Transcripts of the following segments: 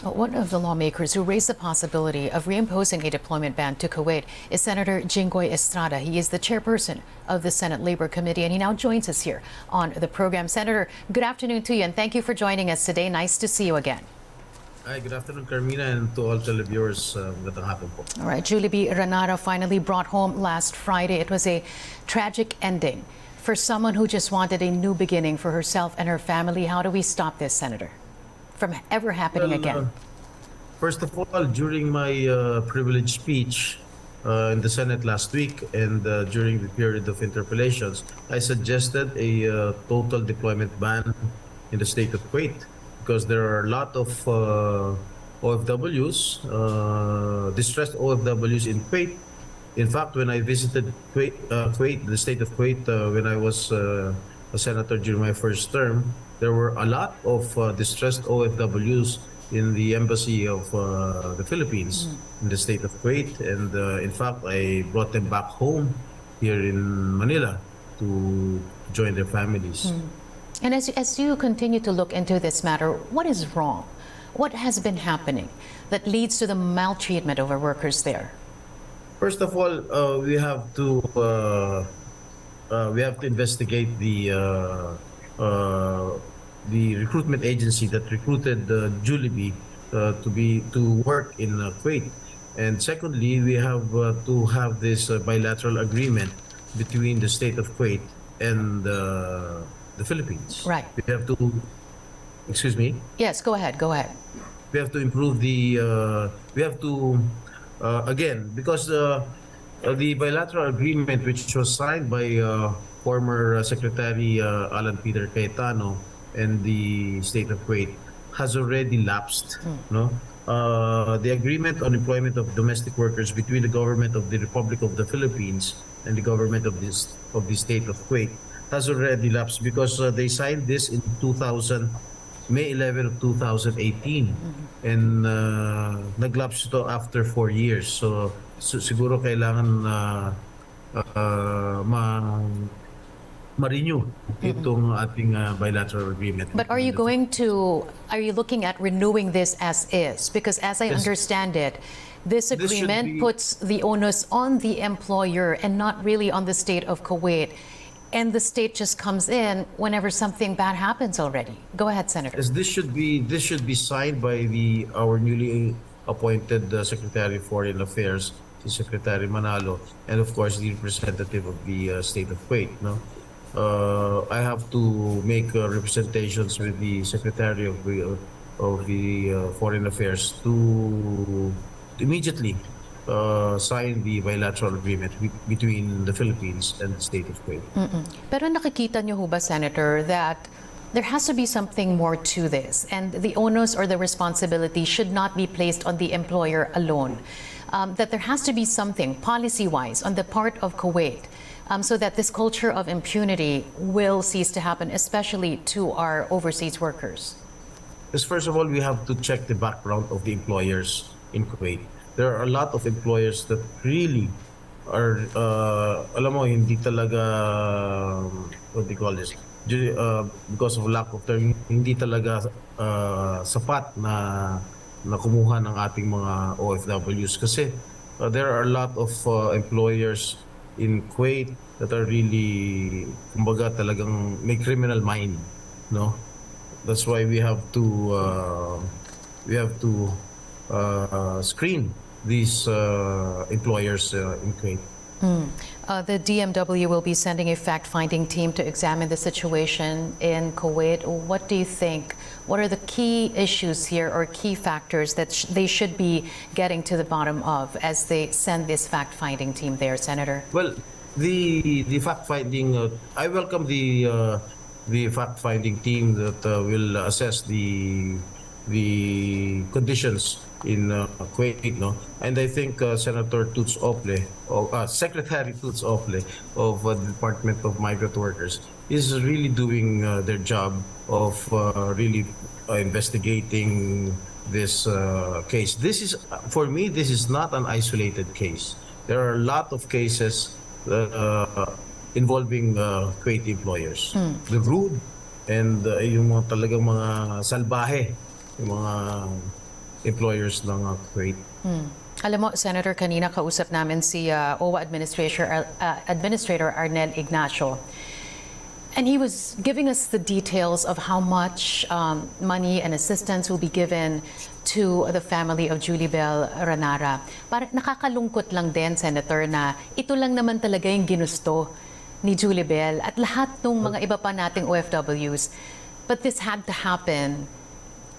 One of the lawmakers who raised the possibility of reimposing a deployment ban to Kuwait is Senator Jinggoy Estrada. He is the chairperson of the Senate Labor Committee, and he now joins us here on the program. Senator, good afternoon to you, and thank you for joining us today. Nice to see you again. Hi, good afternoon, Karmina, and to all televiewers. Magandang hapon po. All right, Jullebee Ranara finally brought home last Friday. It was a tragic ending for someone who just wanted a new beginning for herself and her family. How do we stop this, Senator, from ever happening again? First of all, during my privileged speech in the Senate last week and during the period of interpellations, I suggested a total deployment ban in the state of Kuwait because there are a lot of OFWs, distressed OFWs in Kuwait. In fact, when I visited Kuwait, the state of Kuwait, when I was a senator during my first term, there were a lot of distressed OFWs in the embassy of the Philippines in the state of Kuwait. And in fact, I brought them back home here in Manila to join their families. And as you continue to look into this matter, what is wrong? What has been happening that leads to the maltreatment of our workers there? First of all, we have to investigate the recruitment agency that recruited Jullebee to work in Kuwait. And secondly, we have to have this bilateral agreement between the state of Kuwait and the Philippines. Right. We have to, excuse me? Yes, go ahead, go ahead. We have to improve we have to, again, because the bilateral agreement which was signed by former Secretary Alan Peter Cayetano and the state of Kuwait has already lapsed. No, the agreement on employment of domestic workers between the government of the Republic of the Philippines and the government of the state of Kuwait has already lapsed because they signed this in May 11 of 2018, and naglapse ito after 4 years. So siguro kailangan ma-renew itong ating bilateral agreement. But are you looking at renewing this as is? Because as I understand it, this agreement puts the onus on the employer and not really on the state of Kuwait. And the state just comes in whenever something bad happens already. Go ahead, Senator. Yes, this should be signed by our newly appointed Secretary of Foreign Affairs, the Secretary Manalo, and of course the representative of the state of Kuwait. No, I have to make representations with the Secretary of the Foreign Affairs to immediately sign the bilateral agreement between the Philippines and the state of Kuwait. Pero nakikita niyo ho ba, Senator, that there has to be something more to this, and the onus or the responsibility should not be placed on the employer alone? That there has to be something policy-wise on the part of Kuwait so that this culture of impunity will cease to happen, especially to our overseas workers? Because first of all, we have to check the background of the employers in Kuwait. There are a lot of employers that really are, alam mo, hindi talaga, what do you call this, because of lack of term, hindi talaga sapat na kumuha ng ating mga OFWs. Kasi there are a lot of employers in Kuwait that are really, kumbaga, talagang may criminal mind, no? That's why we have to screen these employers in Kuwait. The DMW will be sending a fact-finding team to examine the situation in Kuwait. What do you think? What are the key issues here or key factors that they should be getting to the bottom of as they send this fact-finding team there, Senator? Well, the fact-finding, I welcome the fact-finding team that will assess the conditions in Kuwait, no? And I think Senator Toots Ople, Secretary Toots Ople of the Department of Migrant Workers is really doing their job of really investigating this case. This is, for me, this is not an isolated case. There are a lot of cases involving Kuwaiti employers. The rude and yung mga talagang mga salbahe, yung mga employers ng Kuwait. Alam mo, Senator, kanina kausap namin si OWA Administrator Arnel Ignacio. And he was giving us the details of how much money and assistance will be given to the family of Jullebee Ranara. Parang nakakalungkot lang din, Senator, na ito lang naman talaga yung ginusto ni Jullebee at lahat ng mga iba pa nating OFWs. But this had to happen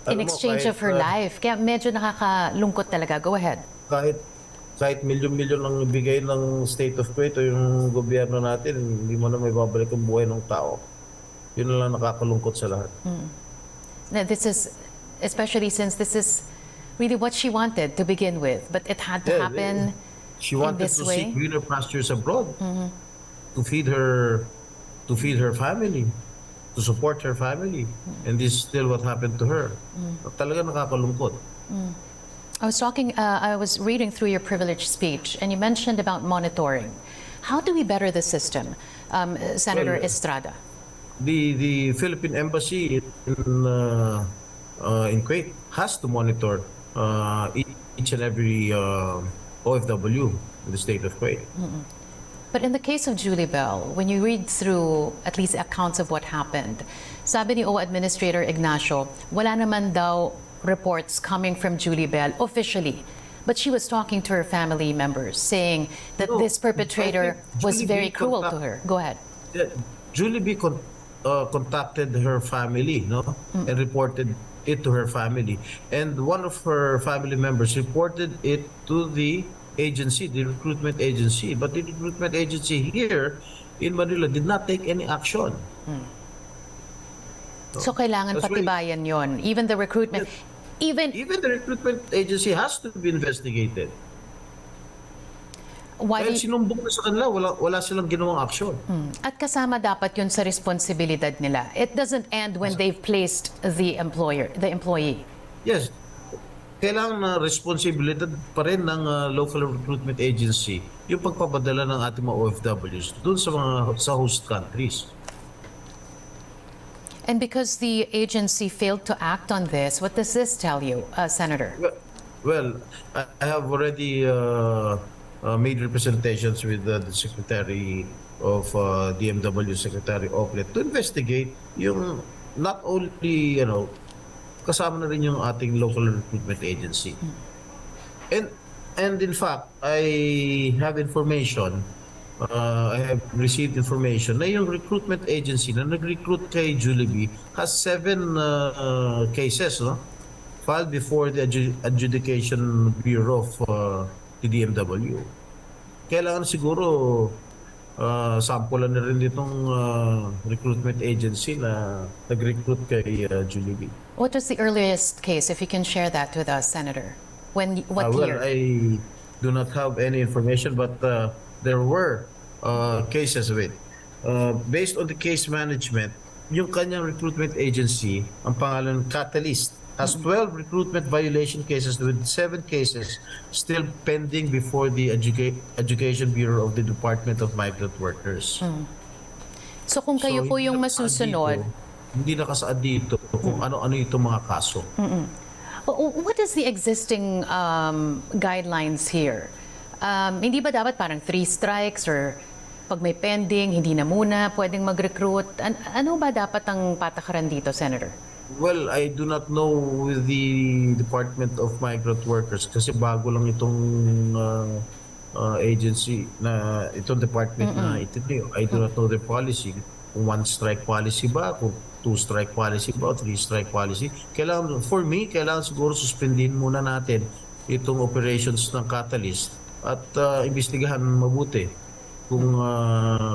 in exchange of her life. Kaya medyo nakakalungkot talaga. Go ahead. Kahit milyon-milyon ang ibigay ng State of Kuwait o yung gobyerno natin, hindi mo na may babalik ang buhay ng tao. Yun na lang nakakalungkot sa lahat. Now, this is, especially since this is really what she wanted to begin with, but it had to happen She in wanted this to way. seek greener pastures abroad, to feed her family, to support her family. And this is still what happened to her. Talaga nakakalungkot. I was reading through your privileged speech, and you mentioned about monitoring. How do we better the system, Senator Estrada? The Philippine Embassy in Kuwait has to monitor each and every OFW in the state of Kuwait. But in the case of Jullebee, when you read through at least accounts of what happened, sabi ni OWA Administrator Ignacio, wala naman daw reports coming from Jullebee officially. But she was talking to her family members, saying that this perpetrator was very cruel to her. Go ahead. Jullebee contacted her family, and reported it to her family. And one of her family members reported it to the agency, the recruitment agency. But the recruitment agency here in Manila did not take any action. So kailangan patibayan yon. Even the recruitment, even the recruitment agency has to be investigated. Dahil sinumbong na sa kanila, wala silang ginawang aksyon. At kasama dapat yun sa responsibilidad nila. It doesn't end when they've placed the employee. Yes. Kailangan na responsibilidad pa rin ng local recruitment agency yung pagpapadala ng ating mga OFWs doon sa host countries. And because the agency failed to act on this, what does this tell you, Senator? Well, I have already made representations with the Secretary of DMW, Secretary Oplet, to investigate yung not only, kasama na rin yung ating local recruitment agency. And in fact, I have information, I have received information na yung recruitment agency na nag-recruit kay Jullebee has 7 cases filed before the Adjudication Bureau of the DMW. Kailangan siguro sampulan na rin itong recruitment agency na nag-recruit kay Jullebee. What was the earliest case, if you can share that with us, Senator? What year? Well, I do not have any information, but there were cases of it. Based on the case management, yung kanyang recruitment agency, ang pangalan Catalyst, has 12 recruitment violation cases with 7 cases still pending before the Education Bureau of the Department of Migrant Workers. So kung kayo po yung masusunod, hindi nakasaad dito kung ano-ano itong mga kaso. What is the existing guidelines here? Hindi ba dapat parang 3 strikes or pag may pending, hindi na muna pwedeng mag-recruit? Ano ba dapat ang patakaran dito, Senator? Well, I do not know with the Department of Migrant Workers kasi bago lang itong agency na itong department na itinayo. I do not know their policy. Kung 1 strike policy ba, kung 2 strike policy ba, o 3 strike policy. For me, kailangan siguro suspendin muna natin itong operations ng Catalyst at imbestigahan mabuti kung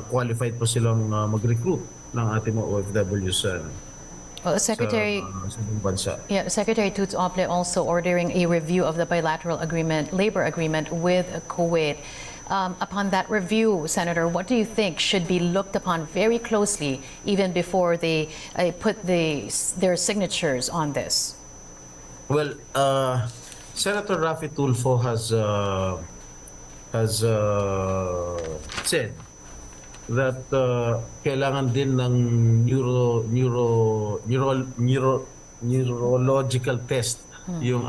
qualified pa silang mag-recruit ng ating mga OFW sa Secretary bansa. Secretary Toots Ople also ordering a review of the bilateral labor agreement with Kuwait. Upon that review, Senator, what do you think should be looked upon very closely even before they put their signatures on this? Well, Senator Rafi Tulfo has said that kailangan din ng neurological test yung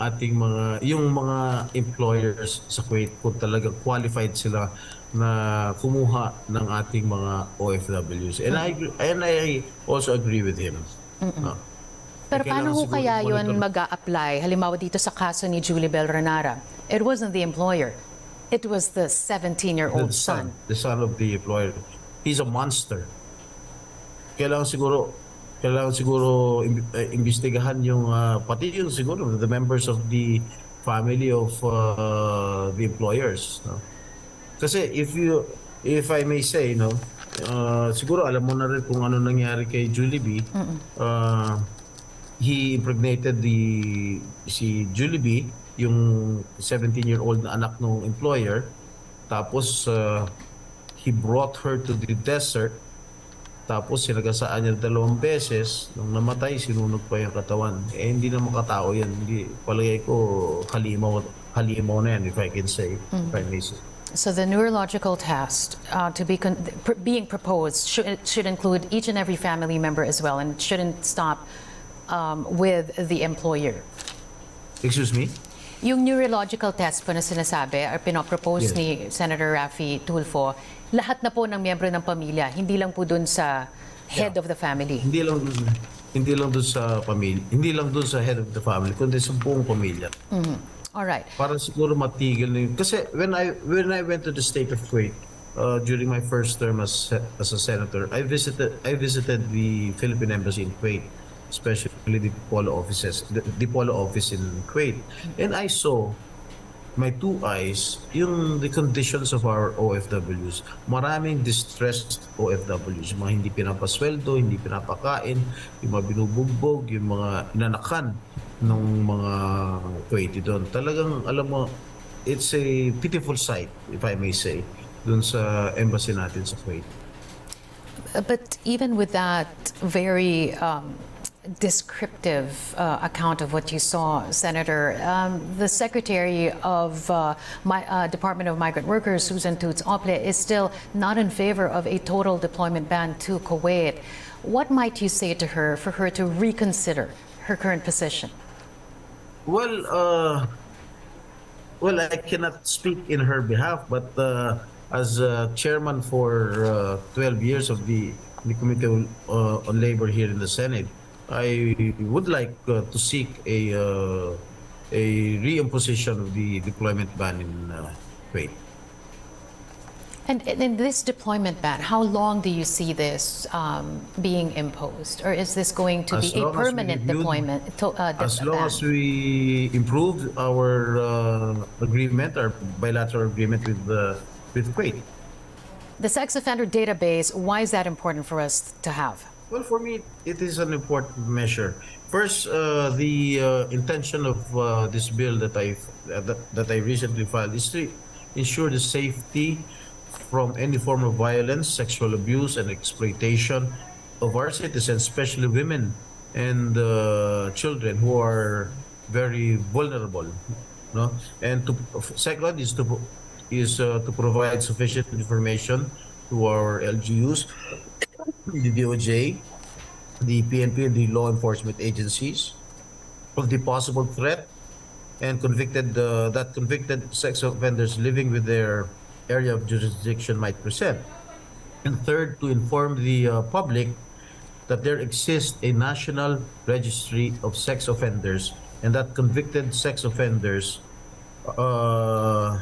mga employers sa Kuwait kung talaga qualified sila na kumuha ng ating mga OFWs. And I also agree with him. No? Pero Kailangan paano ho siguro kaya yun i-monitor. mag-a-apply? Halimbawa dito sa kaso ni Jullebee Ranara, it wasn't the employer. It was the 17-year-old son. The son of the employer. He's a monster. Kailangan siguro imbestigahan yung pati yung siguro the members of the family of the employers, no? Kasi if I may say, no, siguro alam mo na rin kung ano nangyari kay Jullebee. He impregnated si Jullebee, yung 17-year-old na anak ng employer. Tapos he brought her to the desert. Tapos sinagasaan niya 2 beses. Nung namatay, sinunog pa yung katawan. Hindi na makatao yan. Hindi, palagay ko halimaw na yan, if I can say. If I may say. So the neurological test to be being proposed should include each and every family member as well, and shouldn't stop with the employer. Excuse me? Yung neurological test po na sinasabi or pinopropose Yes. ni Senator Raffy Tulfo, lahat na po ng miyembro ng pamilya, hindi lang po dun sa head of the family. Hindi lang dun sa pamilya, hindi lang dun sa head of the family, kundi sa buong pamilya. All right. Para siguro matigil na yun. Kasi when I went to the state of Kuwait during my first term as a senator, I visited the Philippine embassy in Kuwait, especially the Polo office in Kuwait, and I saw my 2 eyes the conditions of our OFWs. Maraming distressed OFWs, yung mga hindi pinapasweldo, hindi pinapakain, yung mga binubugbog, yung mga inanakan ng mga Kuwaiti doon. Talagang, alam mo, it's a pitiful sight, if I may say, doon sa embassy natin sa Kuwait. But even with that very descriptive account of what you saw, Senator, the Secretary of Department of Migrant Workers, Susan Toots Ople, is still not in favor of a total deployment ban to Kuwait. What might you say to her for her to reconsider her current position? Well, I cannot speak in her behalf, but as chairman for 12 years of the Committee on Labor here in the Senate, I would like to seek a reimposition of the deployment ban in Kuwait. And in this deployment ban, how long do you see this being imposed? Or is this going to be a permanent deployment As long ban? as we improve our agreement, our bilateral agreement with Kuwait. The sex offender database, why is that important for us to have? Well, for me, it is an important measure. First, the intention of this bill that I recently filed is to ensure the safety from any form of violence, sexual abuse, and exploitation of our citizens, especially women and children who are very vulnerable. No, and second is to provide sufficient information to our LGUs, the DOJ, the PNP, and the law enforcement agencies of the possible threat and convicted sex offenders living with their area of jurisdiction might present. And third, to inform the public that there exists a national registry of sex offenders and that convicted sex offenders are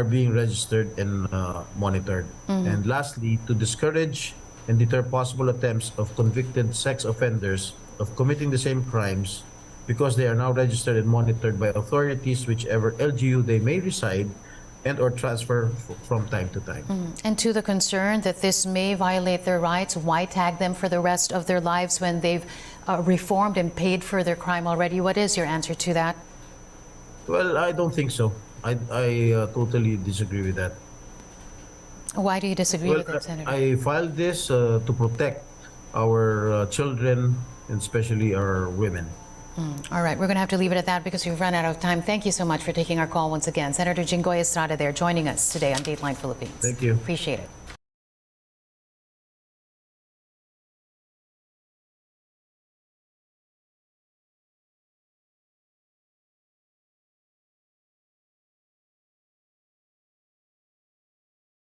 being registered and monitored. And lastly, to discourage and deter possible attempts of convicted sex offenders of committing the same crimes because they are now registered and monitored by authorities whichever LGU they may reside and or transfer from time to time. And to the concern that this may violate their rights, why tag them for the rest of their lives when they've reformed and paid for their crime already? What is your answer to that? Well, I don't think so. I totally disagree with that. Why do you disagree with it, Senator? I filed this to protect our children and especially our women. All right, we're going to have to leave it at that because we've run out of time. Thank you so much for taking our call once again. Senator Jinggoy Estrada there joining us today on Dateline Philippines. Thank you. Appreciate it.